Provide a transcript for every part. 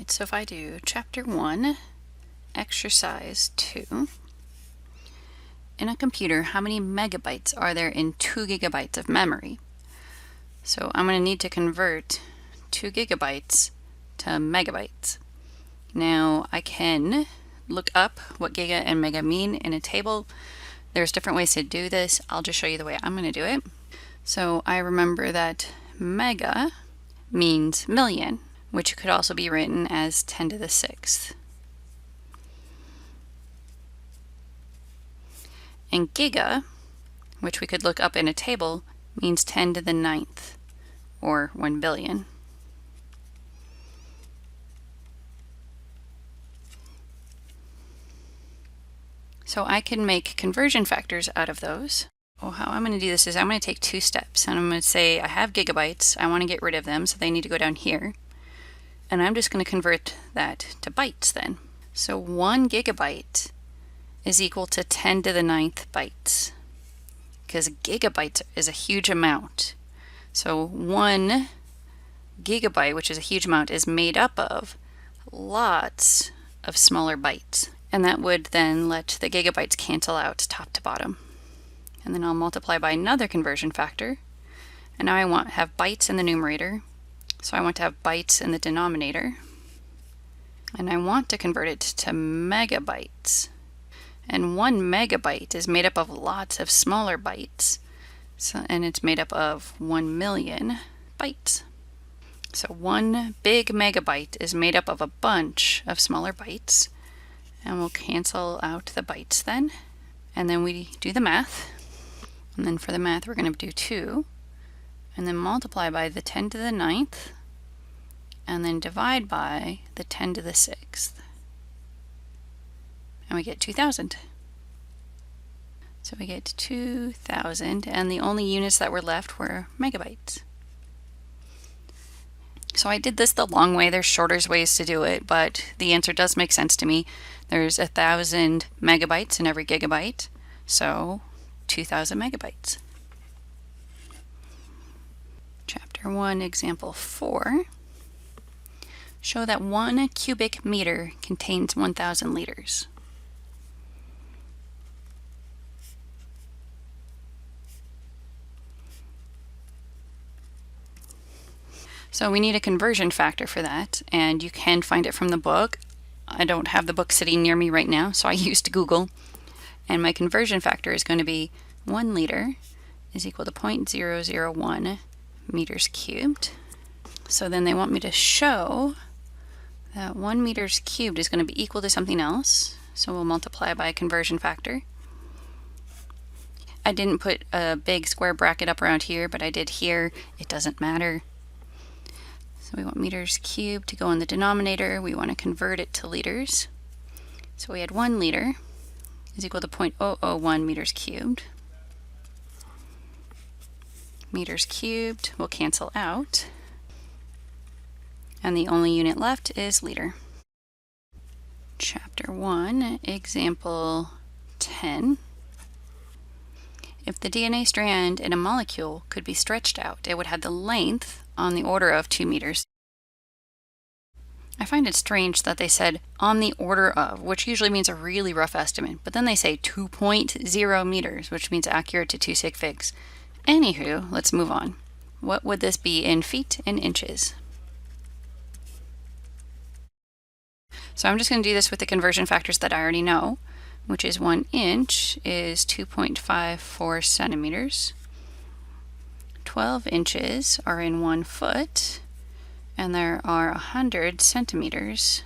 Alright, so if I do Chapter 1, Exercise 2, in a computer, how many megabytes are there in 2 gigabytes of memory? So I'm going to need to convert 2 gigabytes to megabytes. Now I can look up what giga and mega mean in a table. There's different ways to do this. I'll just show you the way I'm going to do it. So I remember that mega means million, which could also be written as 10 to the 6th. And giga, which we could look up in a table, means 10 to the 9th, or 1 billion. So I can make conversion factors out of those. Well, how I'm going to do this is I'm going to take 2 steps, and I'm going to say I have gigabytes, I want to get rid of them, so they need to go down here. And I'm just going to convert that to bytes then. So 1 gigabyte is equal to 10 to the 9th bytes, because gigabytes is a huge amount. So 1 gigabyte, which is a huge amount, is made up of lots of smaller bytes. And that would then let the gigabytes cancel out top to bottom. And then I'll multiply by another conversion factor. And now I want to have bytes in the numerator. So I want to have bytes in the denominator. And I want to convert it to megabytes. And 1 megabyte is made up of lots of smaller bytes. And it's made up of 1 million bytes. So 1 big megabyte is made up of a bunch of smaller bytes. And we'll cancel out the bytes then. And then we do the math. And then for the math, we're going to do 2. And then multiply by the 10 to the 9th. And then divide by the 10 to the 6th. And we get 2,000. So we get 2,000, and the only units that were left were megabytes. So I did this the long way. There's shorter ways to do it, but the answer does make sense to me. There's 1,000 megabytes in every gigabyte, so 2,000 megabytes. Chapter 1, Example 4. Show that 1 cubic meter contains 1,000 liters. So we need a conversion factor for that, and you can find it from the book. I don't have the book sitting near me right now, so I used Google. And my conversion factor is going to be 1 liter is equal to 0.001 meters cubed. So then they want me to show that 1 meters cubed is going to be equal to something else. So we'll multiply by a conversion factor. I didn't put a big square bracket up around here, but I did here. It doesn't matter. So we want meters cubed to go in the denominator. We want to convert it to liters. So we had 1 liter is equal to 0.001 meters cubed. Meters cubed will cancel out. And the only unit left is liter. Chapter 1, Example 10. If the DNA strand in a molecule could be stretched out, it would have the length on the order of 2 meters. I find it strange that they said on the order of, which usually means a really rough estimate, but then they say 2.0 meters, which means accurate to 2 sig figs. Anywho, let's move on. What would this be in feet and inches? So I'm just going to do this with the conversion factors that I already know, which is 1 inch is 2.54 centimeters. 12 inches are in 1 foot, and there are 100 centimeters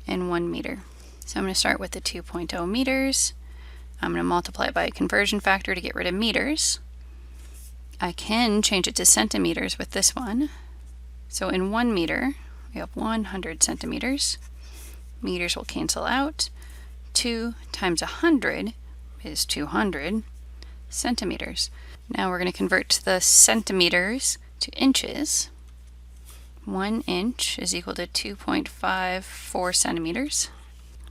in 1 meter. So I'm going to start with the 2.0 meters. I'm going to multiply it by a conversion factor to get rid of meters. I can change it to centimeters with this one. So in 1 meter, we have 100 centimeters. Meters will cancel out. 2 times 100 is 200 centimeters. Now we're going to convert the centimeters to inches. 1 inch is equal to 2.54 centimeters.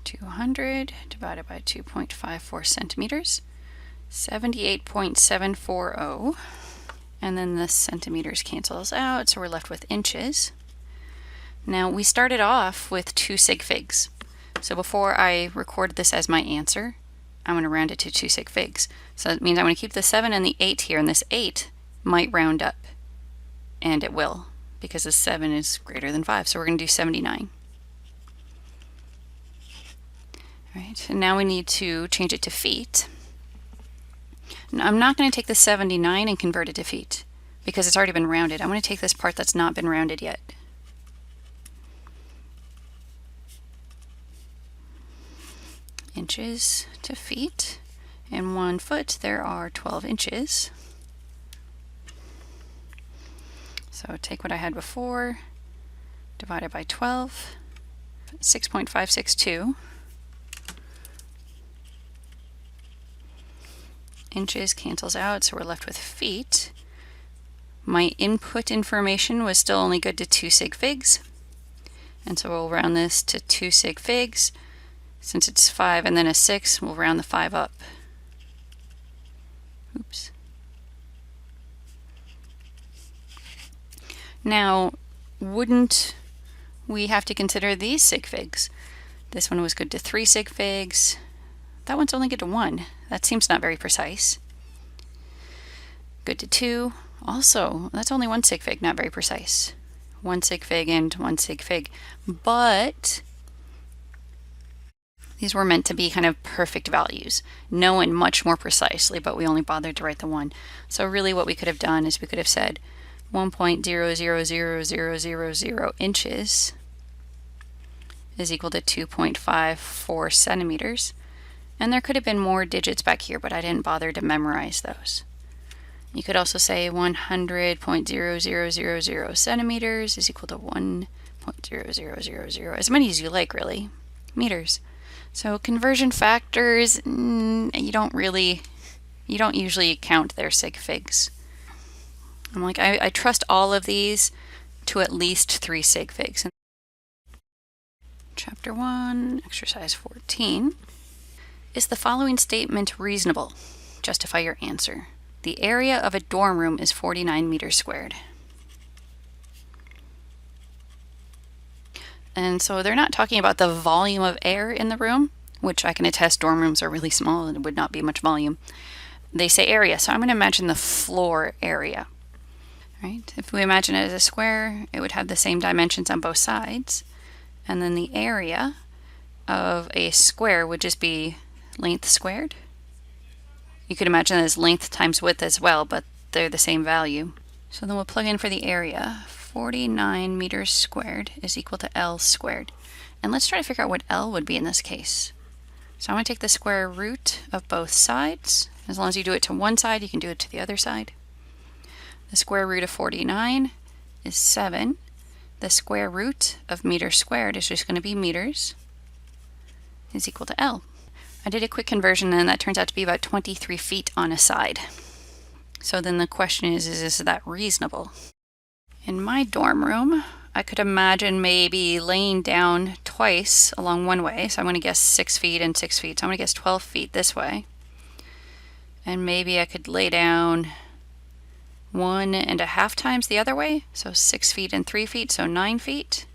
200 divided by 2.54 centimeters, 78.740. And then the centimeters cancels out, so we're left with inches. Now we started off with 2 sig figs. So before I record this as my answer, I'm going to round it to 2 sig figs. So that means I'm going to keep the 7 and the 8 here, and this 8 might round up. And it will, because the 7 is greater than 5. So we're going to do 79. All right, and now we need to change it to feet. Now, I'm not going to take the 79 and convert it to feet, because it's already been rounded. I'm going to take this part that's not been rounded yet. Inches to feet. In 1 foot, there are 12 inches. So take what I had before, divide it by 12, 6.562. Inches cancels out, so we're left with feet. My input information was still only good to 2 sig figs. And so we'll round this to 2 sig figs. Since it's 5 and then a 6, we'll round the 5 up. Oops. Now, wouldn't we have to consider these sig figs? This one was good to 3 sig figs. That one's only good to 1. That seems not very precise. Good to 2. Also, that's only 1 sig fig, not very precise. 1 sig fig and 1 sig fig. But these were meant to be kind of perfect values, known much more precisely, but we only bothered to write the 1. So really what we could have done is we could have said 1.000000 inches is equal to 2.54 centimeters. And there could have been more digits back here, but I didn't bother to memorize those. You could also say 100.0000 centimeters is equal to 1.0000, as many as you like, really, meters. So conversion factors, you don't usually count their sig figs. I'm like, I trust all of these to at least 3 sig figs. Chapter 1, exercise 14. Is the following statement reasonable? Justify your answer. The area of a dorm room is 49 meters squared. And so they're not talking about the volume of air in the room, which I can attest dorm rooms are really small and it would not be much volume. They say area, so I'm going to imagine the floor area. Right? If we imagine it as a square, it would have the same dimensions on both sides. And then the area of a square would just be length squared. You could imagine it as length times width as well, but they're the same value. So then we'll plug in for the area. 49 meters squared is equal to L squared. And let's try to figure out what L would be in this case. So I'm going to take the square root of both sides. As long as you do it to one side, you can do it to the other side. The square root of 49 is 7. The square root of meters squared is just going to be meters, is equal to L. I did a quick conversion and that turns out to be about 23 feet on a side. So then the question is that reasonable? In my dorm room, I could imagine maybe laying down twice along one way. So I'm going to guess 6 feet and 6 feet. So I'm going to guess 12 feet this way. And maybe I could lay down 1.5 times the other way. So 6 feet and 3 feet, so 9 feet.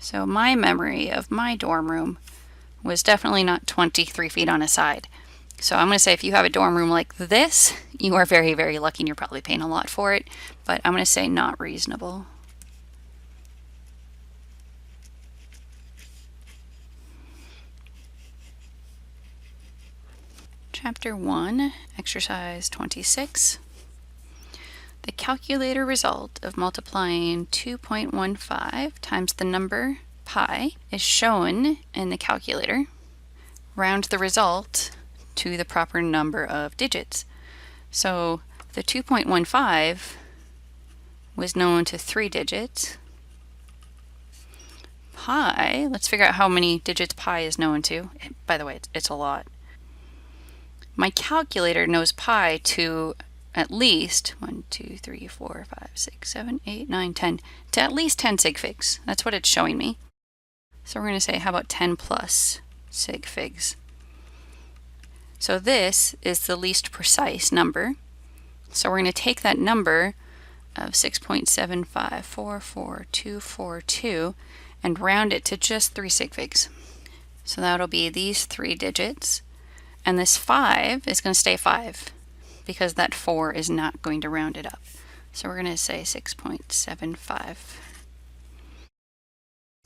So my memory of my dorm room was definitely not 23 feet on a side. So I'm going to say if you have a dorm room like this, you are very, very lucky and you're probably paying a lot for it. But I'm going to say not reasonable. Chapter 1, exercise 26. The calculator result of multiplying 2.15 times the number pi is shown in the calculator. Round the result to the proper number of digits. So the 2.15 was known to 3 digits. Pi, let's figure out how many digits pi is known to. By the way, it's a lot. My calculator knows pi to at least 1, 2, 3, 4, 5, 6, 7, 8, 9, 10, to at least 10 sig figs. That's what it's showing me. So we're going to say, how about 10 plus sig figs? So this is the least precise number. So we're going to take that number of 6.7544242 and round it to just 3 sig figs. So that'll be these 3 digits, and this 5 is going to stay 5 because that 4 is not going to round it up. So we're going to say 6.75.